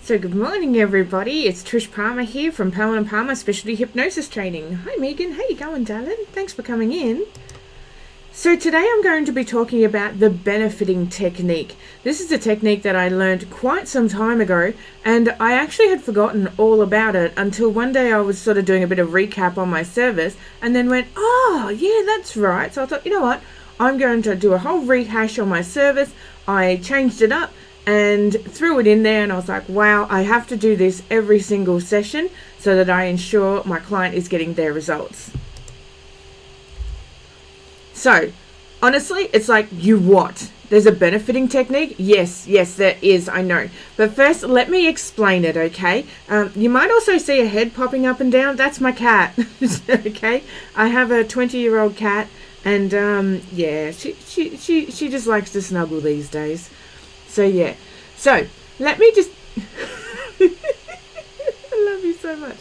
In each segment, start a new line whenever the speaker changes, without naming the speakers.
So good morning, everybody. It's Trish Palmer here from Pellen and Palmer Specialty Hypnosis Training. Hi, Megan. How you going, darling? Thanks for coming in. So today I'm going to be talking about the benefiting technique. This is a technique that I learned quite some time ago, and I actually had forgotten all about it until one day I was sort of doing a bit of recap on my service and then went, oh, yeah, that's right. So I thought, you know what? I'm going to do a whole rehash on my service. I changed it up and threw it in there, and I was like, wow, I have to do this every single session so that I ensure my client is getting their results. So, honestly, it's like, you what? There's a benefiting technique? Yes, there is, I know. But first, let me explain it, okay? You might also see a head popping up and down. That's my cat, okay? I have a 20-year-old cat, and yeah, she just likes to snuggle these days. So, yeah. So, let me just... I love you so much.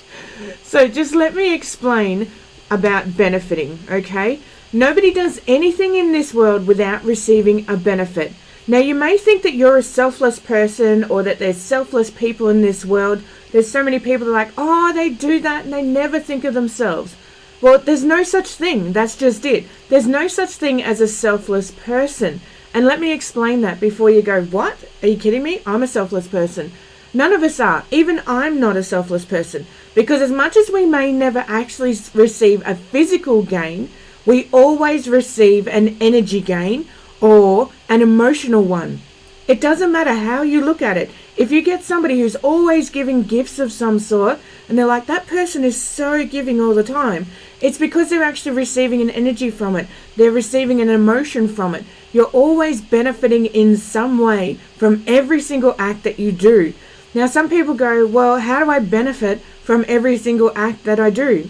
So, just let me explain about benefiting, okay? Nobody does anything in this world without receiving a benefit. Now, you may think that you're a selfless person or that there's selfless people in this world. There's so many people that are like, oh, they do that and they never think of themselves. Well, there's no such thing. That's just it. There's no such thing as a selfless person. And let me explain that before you go, what? Are you kidding me? I'm a selfless person. None of us are. Even I'm not a selfless person. Because as much as we may never actually receive a physical gain, we always receive an energy gain or an emotional one. It doesn't matter how you look at it. If you get somebody who's always giving gifts of some sort, and they're like, that person is so giving all the time, it's because they're actually receiving an energy from it. They're receiving an emotion from it. You're always benefiting in some way from every single act that you do. Now, some people go, well, how do I benefit from every single act that I do?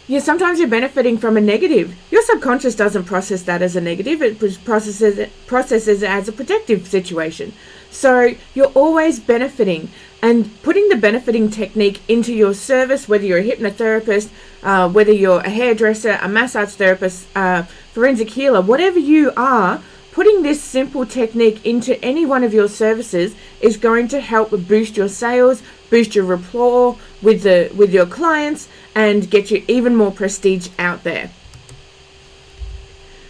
Yeah, sometimes you're benefiting from a negative. Your subconscious doesn't process that as a negative. It processes it as a protective situation. So you're always benefiting, and putting the benefiting technique into your service, whether you're a hypnotherapist, whether you're a hairdresser, a massage therapist, forensic healer, whatever you are, putting this simple technique into any one of your services is going to help boost your sales, boost your rapport with your clients, and get you even more prestige out there.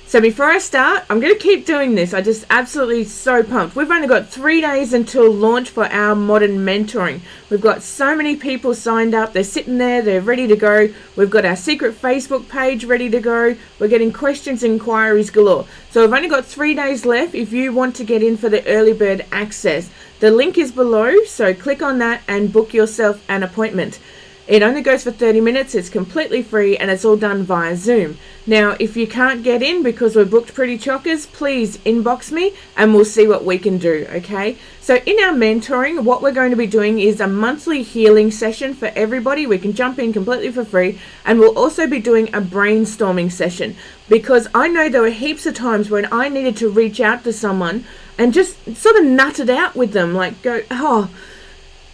So before I start, I'm going to keep doing this. I just absolutely so pumped. We've only got 3 days until launch for our modern mentoring. We've got so many people signed up. They're sitting there. They're ready to go. We've got our secret Facebook page ready to go. We're getting questions and inquiries galore. So we've only got 3 days left if you want to get in for the early bird access. The link is below, so click on that and book yourself an appointment. It only goes for 30 minutes, it's completely free, and it's all done via Zoom. Now, if you can't get in because we're booked pretty chockers, please inbox me and we'll see what we can do, okay? So in our mentoring, what we're going to be doing is a monthly healing session for everybody. We can jump in completely for free, and we'll also be doing a brainstorming session, because I know there were heaps of times when I needed to reach out to someone and just sort of nut it out with them, like go, oh,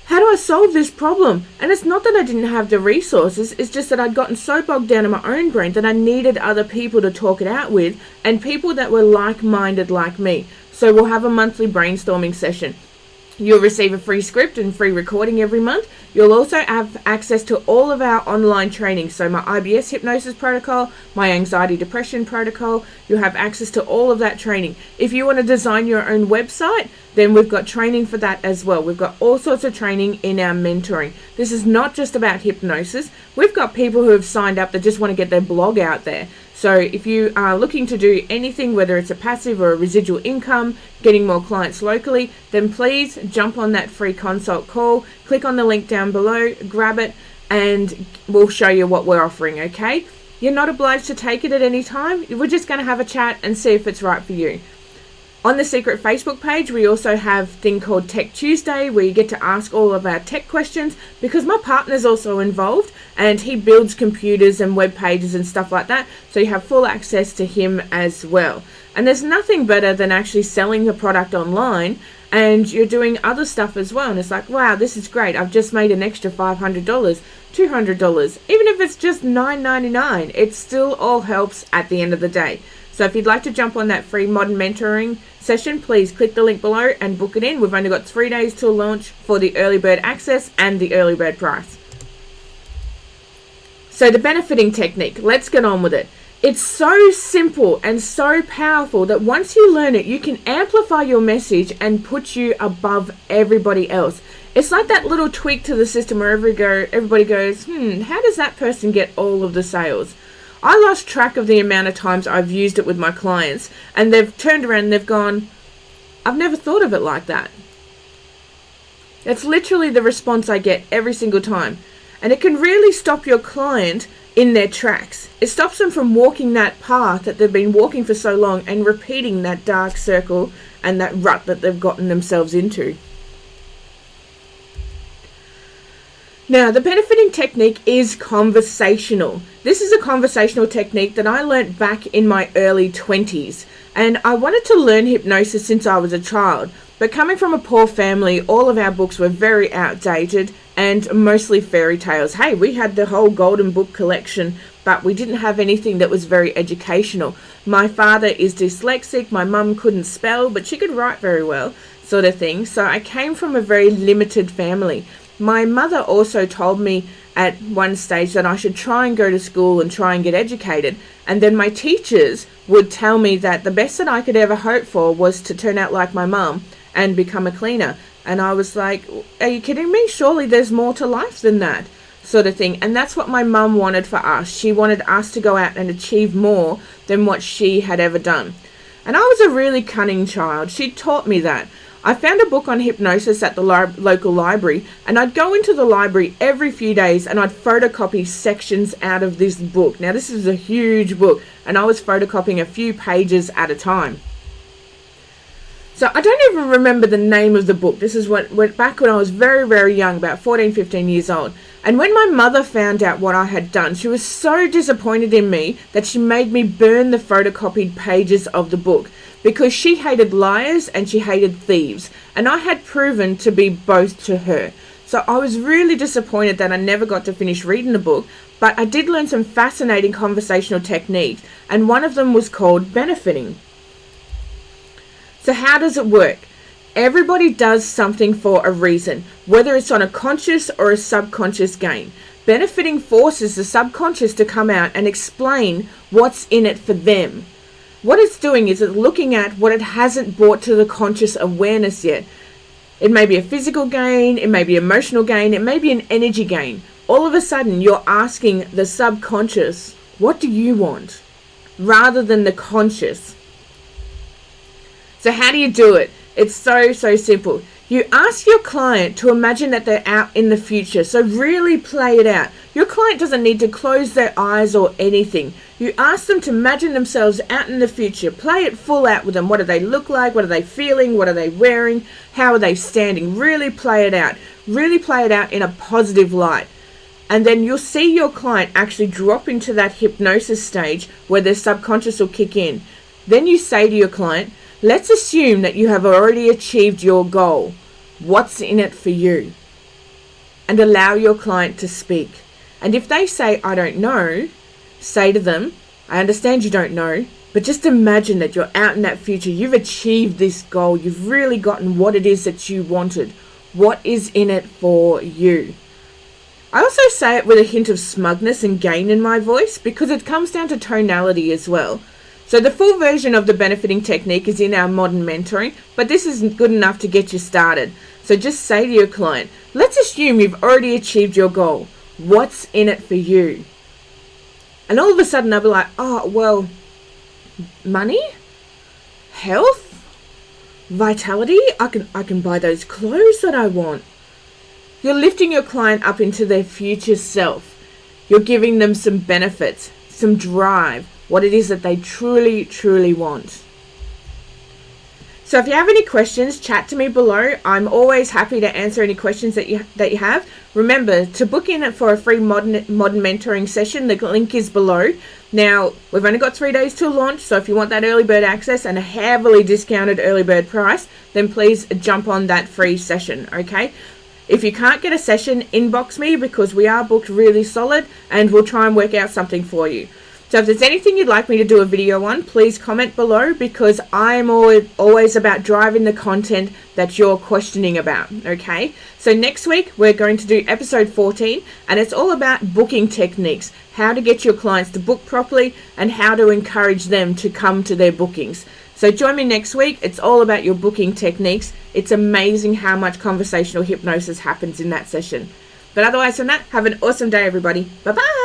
how do I solve this problem? And it's not that I didn't have the resources, it's just that I'd gotten so bogged down in my own brain that I needed other people to talk it out with, and people that were like-minded like me. So we'll have a monthly brainstorming session. You'll receive a free script and free recording every month. You'll also have access to all of our online training. So my IBS hypnosis protocol, my anxiety depression protocol, you'll have access to all of that training. If you want to design your own website, then we've got training for that as well. We've got all sorts of training in our mentoring. This is not just about hypnosis. We've got people who have signed up that just want to get their blog out there. So if you are looking to do anything, whether it's a passive or a residual income, getting more clients locally, then please jump on that free consult call, click on the link down below, grab it, and we'll show you what we're offering, okay? You're not obliged to take it at any time. We're just going to have a chat and see if it's right for you. On the secret Facebook page, we also have a thing called Tech Tuesday, where you get to ask all of our tech questions, because my partner's also involved and he builds computers and web pages and stuff like that. So you have full access to him as well. And there's nothing better than actually selling the product online and you're doing other stuff as well. And it's like, wow, this is great. I've just made an extra $500, $200, even if it's just $9.99, it still all helps at the end of the day. So if you'd like to jump on that free modern mentoring session, please click the link below and book it in. We've only got 3 days till launch for the early bird access and the early bird price. So the benefiting technique, let's get on with it. It's so simple and so powerful that once you learn it, you can amplify your message and put you above everybody else. It's like that little tweak to the system where everybody goes, how does that person get all of the sales? I lost track of the amount of times I've used it with my clients, and they've turned around and they've gone, I've never thought of it like that. That's literally the response I get every single time. And it can really stop your client in their tracks. It stops them from walking that path that they've been walking for so long and repeating that dark circle and that rut that they've gotten themselves into. Now, the benefiting technique is conversational. This is a conversational technique that I learnt back in my early 20s. And I wanted to learn hypnosis since I was a child. But coming from a poor family, all of our books were very outdated and mostly fairy tales. Hey, we had the whole golden book collection, but we didn't have anything that was very educational. My father is dyslexic, my mum couldn't spell, but she could write very well, sort of thing. So I came from a very limited family. My mother also told me at one stage that I should try and go to school and try and get educated. And then my teachers would tell me that the best that I could ever hope for was to turn out like my mum and become a cleaner. And I was like, are you kidding me? Surely there's more to life than that, sort of thing. And that's what my mum wanted for us. She wanted us to go out and achieve more than what she had ever done. And I was a really cunning child. She taught me that. I found a book on hypnosis at the local library, and I'd go into the library every few days and I'd photocopy sections out of this book. Now, this is a huge book, and I was photocopying a few pages at a time. So I don't even remember the name of the book. This is back when I was very, very young, about 14, 15 years old. And when my mother found out what I had done, she was so disappointed in me that she made me burn the photocopied pages of the book, because she hated liars and she hated thieves. And I had proven to be both to her. So I was really disappointed that I never got to finish reading the book, but I did learn some fascinating conversational techniques, and one of them was called benefiting. So how does it work? Everybody does something for a reason, whether it's on a conscious or a subconscious gain. Benefiting forces the subconscious to come out and explain what's in it for them. What it's doing is it's looking at what it hasn't brought to the conscious awareness yet. It may be a physical gain, it may be emotional gain, it may be an energy gain. All of a sudden you're asking the subconscious, what do you want? Rather than the conscious. So how do you do it? It's so simple. You ask your client to imagine that they're out in the future. So really play it out. Your client doesn't need to close their eyes or anything. You ask them to imagine themselves out in the future. Play it full out with them. What do they look like? What are they feeling? What are they wearing? How are they standing? Really play it out. Really play it out in a positive light. And then you'll see your client actually drop into that hypnosis stage where their subconscious will kick in. Then you say to your client, let's assume that you have already achieved your goal. What's in it for you? And allow your client to speak. And if they say, I don't know, say to them, I understand you don't know, but just imagine that you're out in that future. You've achieved this goal. You've really gotten what it is that you wanted. What is in it for you? I also say it with a hint of smugness and gain in my voice, because it comes down to tonality as well. So the full version of the benefiting technique is in our modern mentoring, but this isn't good enough to get you started. So just say to your client, let's assume you've already achieved your goal. What's in it for you? And all of a sudden I'll be like, oh, well, money, health, vitality. I can buy those clothes that I want. You're lifting your client up into their future self. You're giving them some benefits, some drive, what it is that they truly want. So if you have any questions, chat to me below. I'm always happy to answer any questions that you have. Remember to book in for a free modern mentoring session. The link is below. Now, we've only got 3 days till launch, so if you want that early bird access and a heavily discounted early bird price, then please jump on that free session, okay? If you can't get a session, inbox me, because we are booked really solid, and we'll try and work out something for you. So if there's anything you'd like me to do a video on, please comment below, because I'm always about driving the content that you're questioning about, okay? So next week, we're going to do episode 14, and it's all about booking techniques, how to get your clients to book properly, and how to encourage them to come to their bookings. So join me next week. It's all about your booking techniques. It's amazing how much conversational hypnosis happens in that session. But otherwise than that, have an awesome day, everybody. Bye-bye.